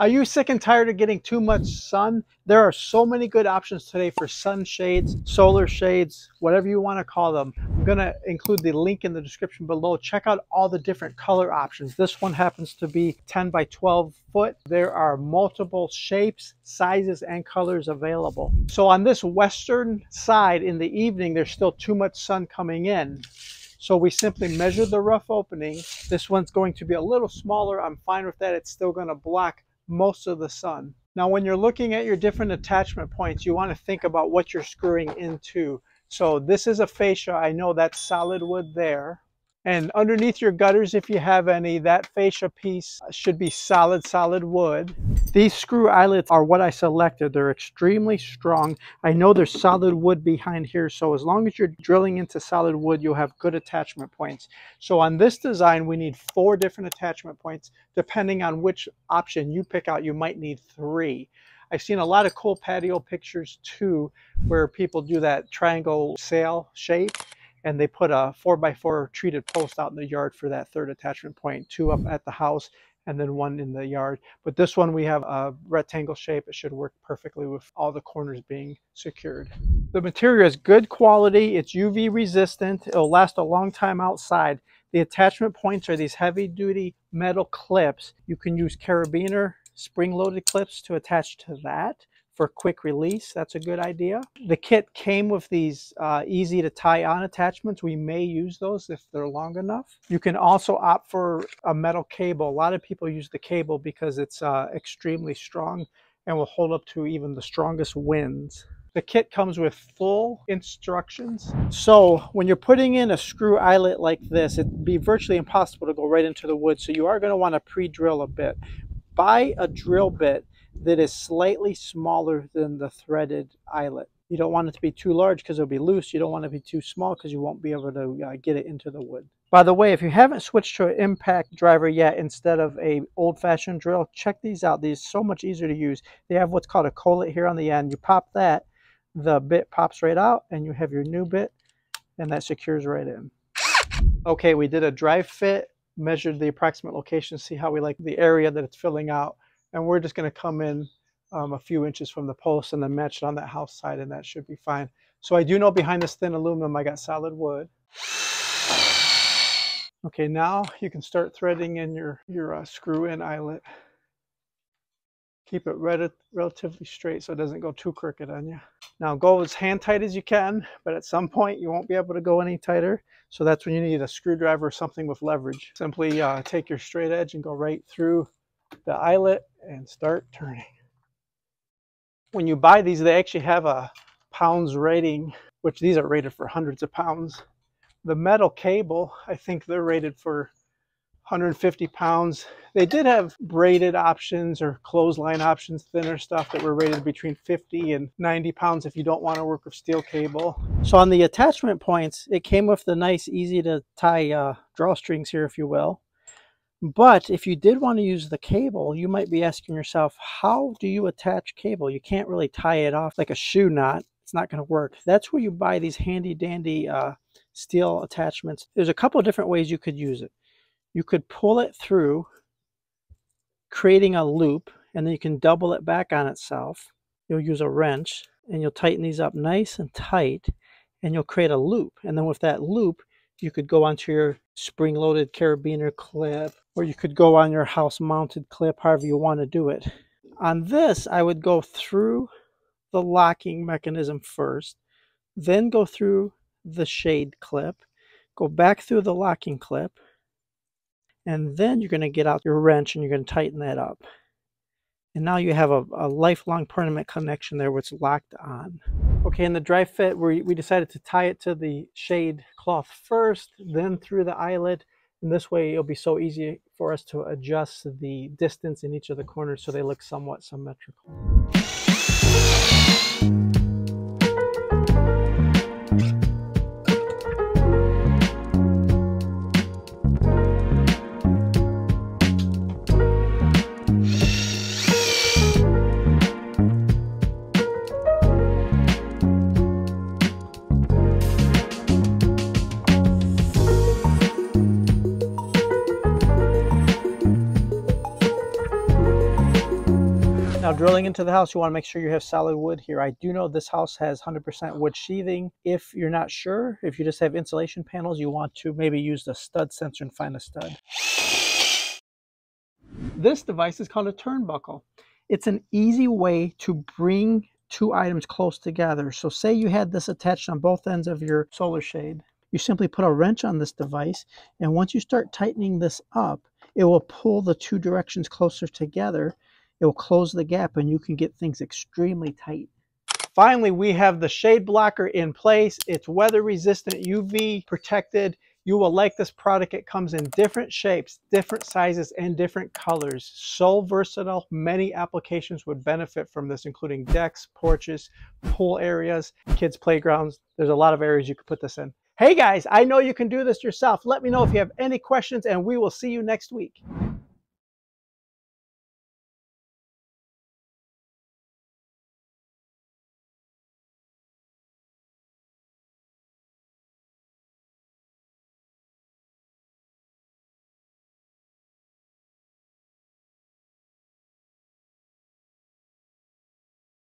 Are you sick and tired of getting too much sun? There are so many good options today for sun shades, solar shades, whatever you want to call them. I'm going to include the link in the description below. Check out all the different color options. This one happens to be 10 by 12 foot. There are multiple shapes, sizes, and colors available. So on this western side in the evening, there's still too much sun coming in. So we simply measure the rough opening. This one's going to be a little smaller. I'm fine with that. It's still going to block most of the sun. Now, when you're looking at your different attachment points, you want to think about what you're screwing into. So this is a fascia. I know that's solid wood there. And underneath your gutters, if you have any, that fascia piece should be solid wood. These screw eyelets are what I selected. They're extremely strong. I know there's solid wood behind here, so as long as you're drilling into solid wood, you'll have good attachment points. So on this design, we need 4 different attachment points. Depending on which option you pick out, you might need 3. I've seen a lot of cool patio pictures too, where people do that triangle sail shape, and they put a 4x4 treated post out in the yard for that 3rd attachment point, 2 up at the house and then 1 in the yard. But this one, we have a rectangle shape. It should work perfectly with all the corners being secured. The material is good quality. It's UV resistant. It'll last a long time outside. The attachment points are these heavy duty metal clips. You can use carabiner spring-loaded clips to attach to that for quick release. That's a good idea. The kit came with these easy to tie on attachments. We may use those if they're long enough. You can also opt for a metal cable. A lot of people use the cable because it's extremely strong and will hold up to even the strongest winds. The kit comes with full instructions. So when you're putting in a screw eyelet like this, it'd be virtually impossible to go right into the wood. So you are going to want to pre-drill a bit. Buy a drill bit that is slightly smaller than the threaded eyelet. You don't want it to be too large because it'll be loose. You don't want it to be too small because you won't be able to get it into the wood. By the way, if you haven't switched to an impact driver yet instead of a old-fashioned drill, check these out. These are so much easier to use. They have what's called a collet here on the end. You pop that, the bit pops right out, and you have your new bit, and that secures right in. Okay, we did a dry fit, measured the approximate location, see how we like the area that it's filling out. And we're just going to come in a few inches from the post and then match it on that house side, and that should be fine. So I do know behind this thin aluminum, I got solid wood. Okay, now you can start threading in your screw-in eyelet. Keep it relatively straight so it doesn't go too crooked on you. Now go as hand tight as you can, but at some point you won't be able to go any tighter. So that's when you need a screwdriver or something with leverage. Simply take your straight edge and go right through the eyelet and start turning. When you buy these, they actually have a pounds rating, which these are rated for hundreds of pounds. The metal cable, I think they're rated for 150 pounds. They did have braided options or clothesline options, thinner stuff that were rated between 50 and 90 pounds if you don't want to work with steel cable. So on the attachment points, it came with the nice, easy to tie drawstrings here, if you will. But if you did want to use the cable, you might be asking yourself, how do you attach cable? You can't really tie it off like a shoe knot. It's not going to work. That's where you buy these handy dandy steel attachments. There's a couple of different ways you could use it. You could pull it through, creating a loop, and then you can double it back on itself. You'll use a wrench, and you'll tighten these up nice and tight, and you'll create a loop. And then with that loop, you could go onto your spring-loaded carabiner clip, or you could go on your house-mounted clip, however you want to do it. On this, I would go through the locking mechanism first, then go through the shade clip, go back through the locking clip, and then you're going to get out your wrench and you're going to tighten that up. And now you have a lifelong permanent connection there where it's locked on. Okay, in the dry fit, we decided to tie it to the shade cloth first, then through the eyelet. And this way it'll be so easy for us to adjust the distance in each of the corners so they look somewhat symmetrical. Now, drilling into the house, you want to make sure you have solid wood here. I do know this house has 100% wood sheathing. If you're not sure, if you just have insulation panels, you want to maybe use the stud sensor and find a stud. This device is called a turnbuckle. It's an easy way to bring two items close together. So say you had this attached on both ends of your solar shade. You simply put a wrench on this device, and once you start tightening this up, it will pull the two directions closer together. It will close the gap, and you can get things extremely tight. Finally, we have the shade blocker in place. It's weather resistant, UV protected. You will like this product. It comes in different shapes, different sizes, and different colors. So versatile. Many applications would benefit from this, including decks, porches, pool areas, kids' playgrounds. There's a lot of areas you could put this in. Hey guys, I know you can do this yourself. Let me know if you have any questions, and we will see you next week.